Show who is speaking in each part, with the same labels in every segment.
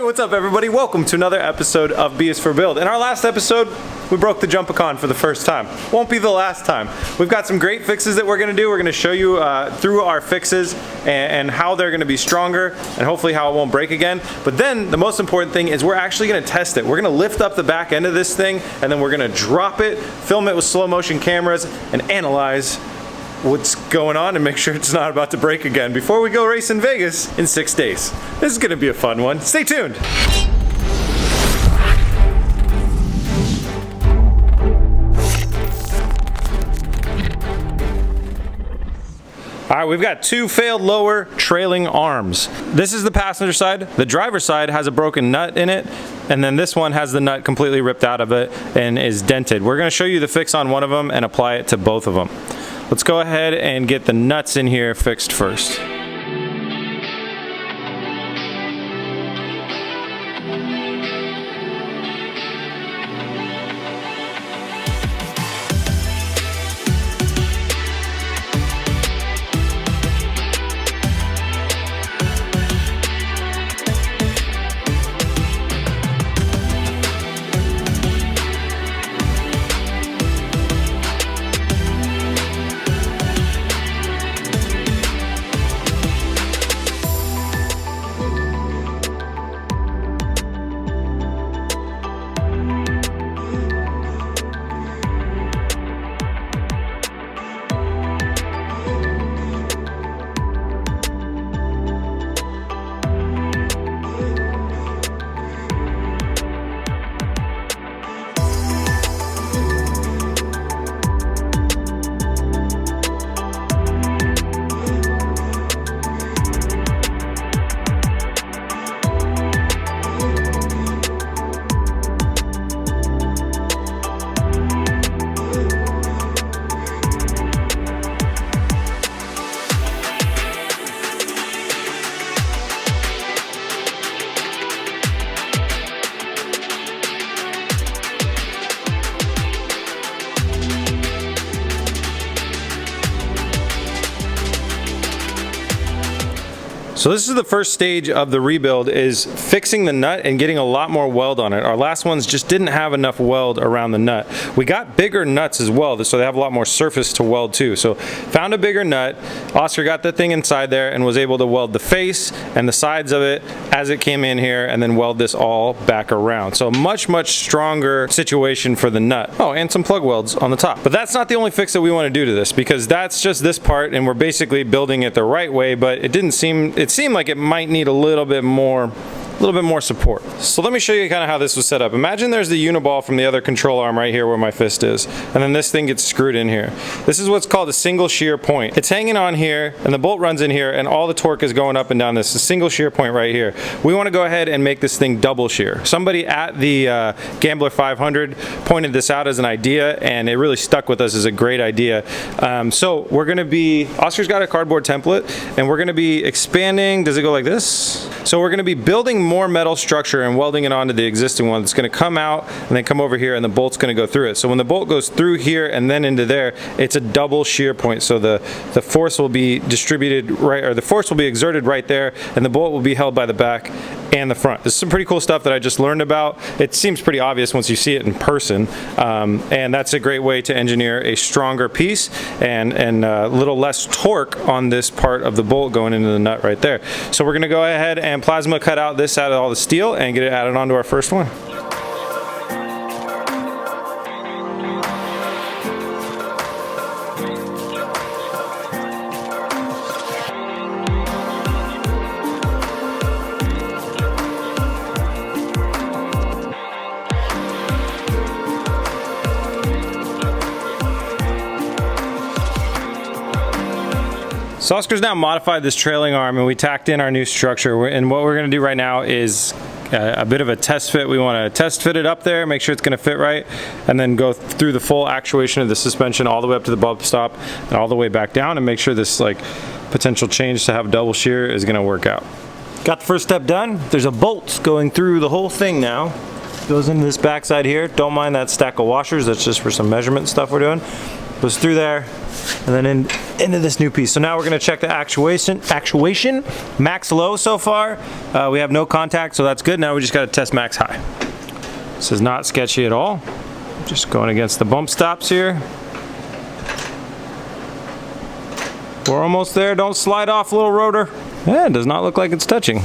Speaker 1: what's up everybody? Welcome to another episode of B is for Build. In our last episode, we broke the Jump-A-Con for the first time. Won't be the last time. We've got some great fixes that we're gonna do. We're gonna show you through our fixes and how they're gonna be stronger and hopefully how it won't break again. But then the most important thing is we're actually gonna test it. We're gonna lift up the back end of this thing and then we're gonna drop it, film it with slow motion cameras and analyze what's going on and make sure it's not about to break again before we go race in Vegas in 6 days. This is gonna be a fun one. Stay tuned. All right, we've got two failed lower trailing arms. This is the passenger side. The driver's side has a broken nut in it, and then this one has the nut completely ripped out of it and is dented. We're gonna show you the fix on one of them and apply it to both of them. Let's go ahead and get the nuts in here fixed first. So this is the first stage of the rebuild, is fixing the nut and getting a lot more weld on it. Our last ones just didn't have enough weld around the nut. We got bigger nuts as well, so they have a lot more surface to weld too. So found a bigger nut, Oscar got the thing inside there and was able to weld the face and the sides of it as it came in here and then weld this all back around. So much stronger situation for the nut. Oh, and some plug welds on the top. But that's not the only fix that we want to do to this, because that's just this part and we're basically building it the right way, but it seemed like it might need a little bit more support. So let me show you kind of how this was set up. Imagine there's the uniball from the other control arm right here where my fist is, and then this thing gets screwed in here. This is what's called a single shear point. It's hanging on here and the bolt runs in here and all the torque is going up and down this. A single shear point right here. We want to go ahead and make this thing double shear. Somebody at the Gambler 500 pointed this out as an idea and it really stuck with us as a great idea. So we're going to be, Oscar's got a cardboard template and we're going to be expanding. Does it go like this? So we're going to be building more metal structure and welding it onto the existing one. It's going to come out and then come over here and the bolt's going to go through it. So when the bolt goes through here and then into there, it's a double shear point. So the force will be distributed right, or the force will be exerted right there, and the bolt will be held by the back and the front. This is some pretty cool stuff that I just learned about. It seems pretty obvious once you see it in person, and that's a great way to engineer a stronger piece and a little less torque on this part of the bolt going into the nut right there. So we're going to go ahead and plasma cut out this out of all the steel and get it added onto our first one. So Oscar's now modified this trailing arm and we tacked in our new structure, and what we're going to do right now is a bit of a test fit. We want to test fit it up there, make sure it's going to fit right, and then go through the full actuation of the suspension all the way up to the bump stop and all the way back down and make sure this like potential change to have double shear is going to work out. Got the first step done. There's a bolt going through the whole thing now. Goes into this backside here. Don't mind that stack of washers, that's just for some measurement stuff we're doing. goes through there, and then into this new piece. So now we're gonna check the actuation, max low so far. We have no contact, so that's good. Now we just gotta test max high. This is not sketchy at all. Just going against the bump stops here. We're almost there. Don't slide off, little rotor. Yeah, it does not look like it's touching.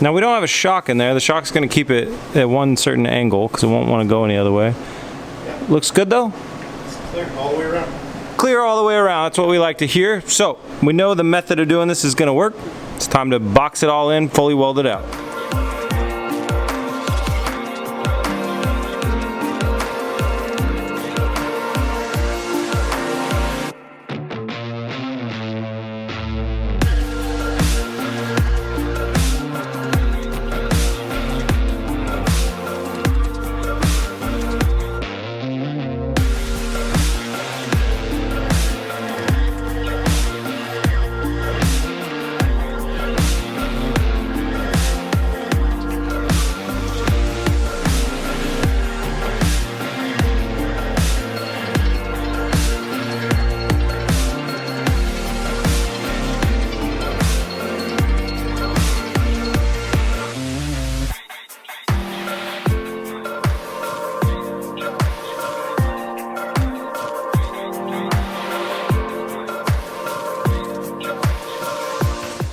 Speaker 1: Now we don't have a shock in there. The shock's gonna keep it at one certain angle because it won't want to go any other way. Looks good though?
Speaker 2: It's clear all the way around.
Speaker 1: Clear all the way around. That's what we like to hear. So we know the method of doing this is gonna work. It's time to box it all in, fully weld it out.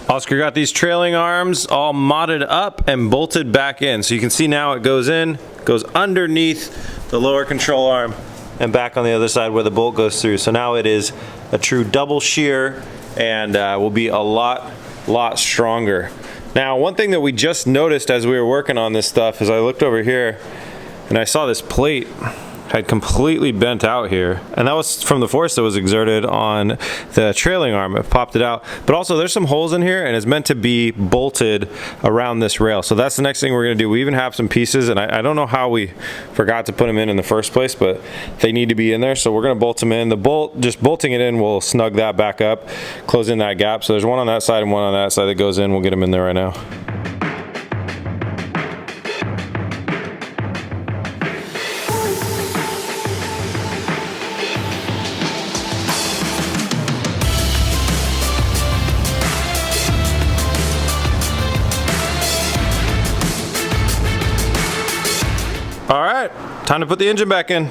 Speaker 1: Oscar got these trailing arms all modded up and bolted back in. So you can see now it goes in, goes underneath the lower control arm and back on the other side where the bolt goes through. So now it is a true double shear and will be a lot stronger. Now, one thing that we just noticed as we were working on this stuff is I looked over here and I saw this plate had completely bent out here, and that was from the force that was exerted on the trailing arm. It popped it out, but also there's some holes in here and it's meant to be bolted around this rail. So that's the next thing we're gonna do. We even have some pieces, and I don't know how we forgot to put them in the first place, but they need to be in there, so we're gonna bolt them in. The bolt, just bolting it in, will snug that back up, close in that gap. So there's one on that side and one on that side that goes in. We'll get them in there right now. All right, time to put the engine back in.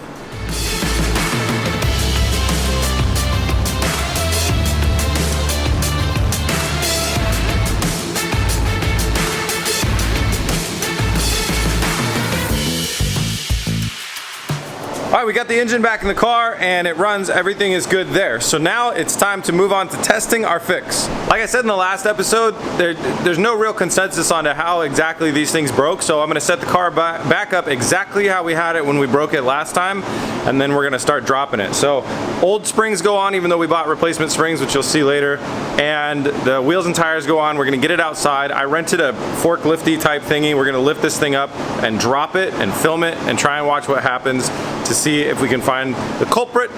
Speaker 1: All right, we got the engine back in the car and it runs, everything is good there. So now it's time to move on to testing our fix. Like I said in the last episode, there's no real consensus on how exactly these things broke, so I'm gonna set the car back up exactly how we had it when we broke it last time, and then we're gonna start dropping it. So old springs go on, even though we bought replacement springs, which you'll see later, and the wheels and tires go on. We're gonna get it outside. I rented a forklifty type thingy. We're gonna lift this thing up and drop it and film it and try and watch what happens to see if we can find the culprit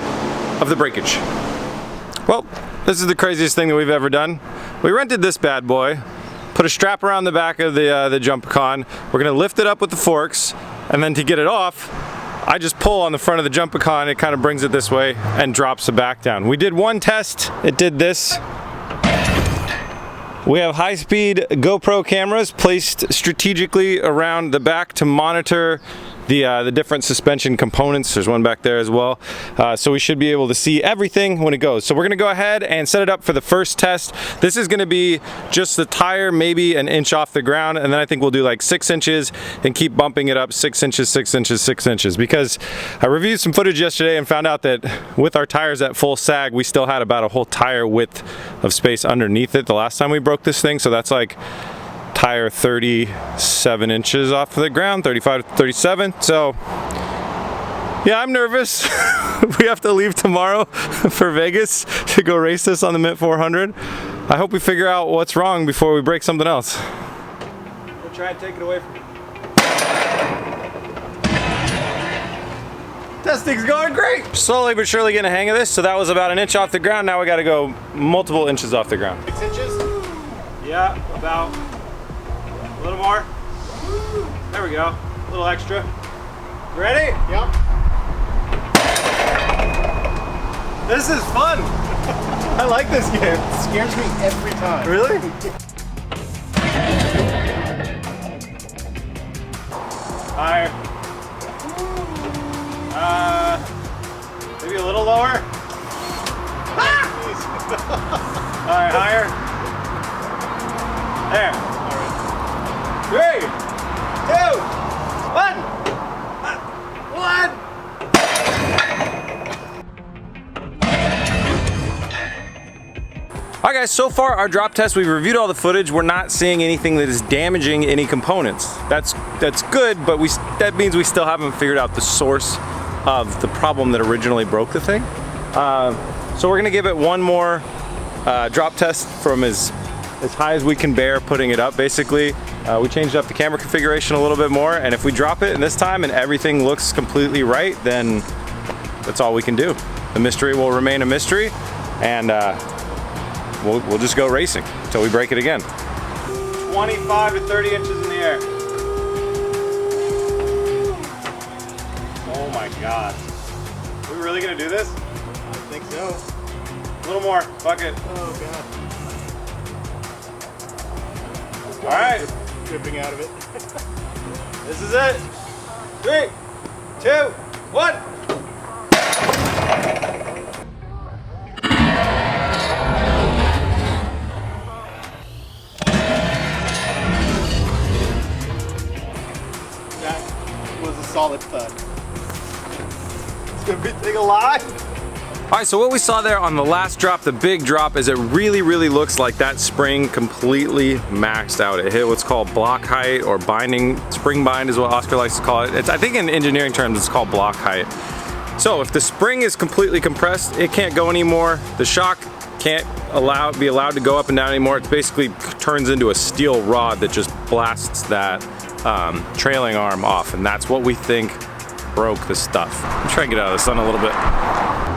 Speaker 1: of the breakage. Well, this is the craziest thing that we've ever done. We rented this bad boy, put a strap around the back of the jump con. We're gonna lift it up with the forks, and then to get it off, I just pull on the front of the jump con. It kind of brings it this way and drops it back down. We did one test, it did this. We have high-speed GoPro cameras placed strategically around the back to monitor the different suspension components. There's one back there as well. So we should be able to see everything when it goes. So we're gonna go ahead and set it up for the first test. This is gonna be just the tire maybe an inch off the ground, and then I think we'll do like 6 inches and keep bumping it up 6 inches, 6 inches, 6 inches. Because I reviewed some footage yesterday and found out that with our tires at full sag, we still had about a whole tire width of space underneath it the last time we broke this thing. So that's like tire 37 inches off the ground, 35 to 37. So yeah, I'm nervous. We have to leave tomorrow for Vegas to go race this on the Mint 400. I hope we figure out what's wrong before we break something else. We'll try and take it away from you. Testing's going great. Slowly but surely getting a hang of this. So that was about an inch off the ground. Now we got to go multiple inches off the ground. 6 inches? Yeah, about. A little more. There we go. A little extra. Ready?
Speaker 2: Yep.
Speaker 1: This is fun. I like this game.
Speaker 2: It scares me every time.
Speaker 1: Really? Higher. Maybe a little lower. Ah! All right, higher. There. All right. 3, 2, 1. All right guys, so far our drop test, we've reviewed all the footage. We're not seeing anything that is damaging any components. That's good, but that means we still haven't figured out the source of the problem that originally broke the thing. So we're gonna give it one more drop test from as high as we can bear putting it up. Basically, we changed up the camera configuration a little bit more, and if we drop it in this time and everything looks completely right, then that's all we can do. The mystery will remain a mystery, and we'll just go racing until we break it again. 25 to 30 inches in the air. Oh my God. Are we really gonna do this?
Speaker 2: I think so.
Speaker 1: A little more, fuck it.
Speaker 2: Oh God.
Speaker 1: All right.
Speaker 2: Dripping out of it.
Speaker 1: This is it. 3, 2, 1.
Speaker 2: That was a solid thud. It's gonna be thing alive.
Speaker 1: All right, so what we saw there on the last drop, the big drop, is it really looks like that spring completely maxed out. It hit what's called block height, or binding, spring bind is what Oscar likes to call it. I think in engineering terms it's called block height. So if the spring is completely compressed, it can't go anymore. The shock can't be allowed to go up and down anymore. It basically turns into a steel rod that just blasts that trailing arm off, and that's what we think broke the stuff. I'm trying to get out of the sun a little bit.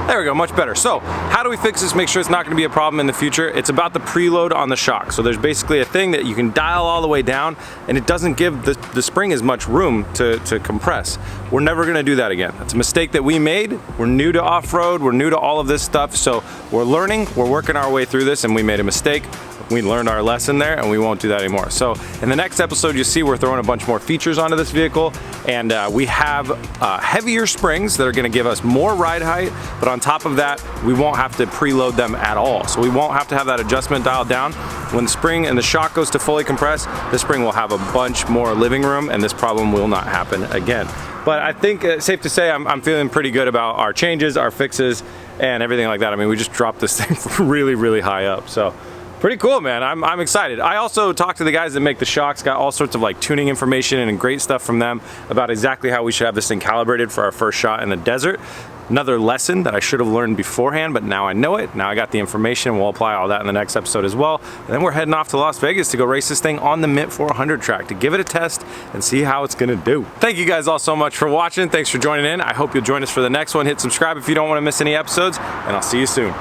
Speaker 1: There we go, much better. So, how do we fix this, make sure it's not gonna be a problem in the future? It's about the preload on the shock. So there's basically a thing that you can dial all the way down, and it doesn't give the spring as much room to compress. We're never gonna do that again. That's a mistake that we made. We're new to off-road, we're new to all of this stuff, so we're learning, we're working our way through this, and we made a mistake. We learned our lesson there, and we won't do that anymore. So in the next episode, you'll see we're throwing a bunch more features onto this vehicle, and we have heavier springs that are gonna give us more ride height, but on top of that, we won't have to preload them at all. So we won't have to have that adjustment dialed down. When the spring and the shock goes to fully compress, the spring will have a bunch more living room, and this problem will not happen again. But I think it's safe to say I'm feeling pretty good about our changes, our fixes, and everything like that. I mean, we just dropped this thing really high up, so. Pretty cool, man. I'm excited. I also talked to the guys that make the shocks, got all sorts of like tuning information and great stuff from them about exactly how we should have this thing calibrated for our first shot in the desert. Another lesson that I should have learned beforehand, but now I know it. Now I got the information. We'll apply all that in the next episode as well. And then we're heading off to Las Vegas to go race this thing on the Mint 400 track to give it a test and see how it's gonna do. Thank you guys all so much for watching. Thanks for joining in. I hope you'll join us for the next one. Hit subscribe if you don't want to miss any episodes, and I'll see you soon.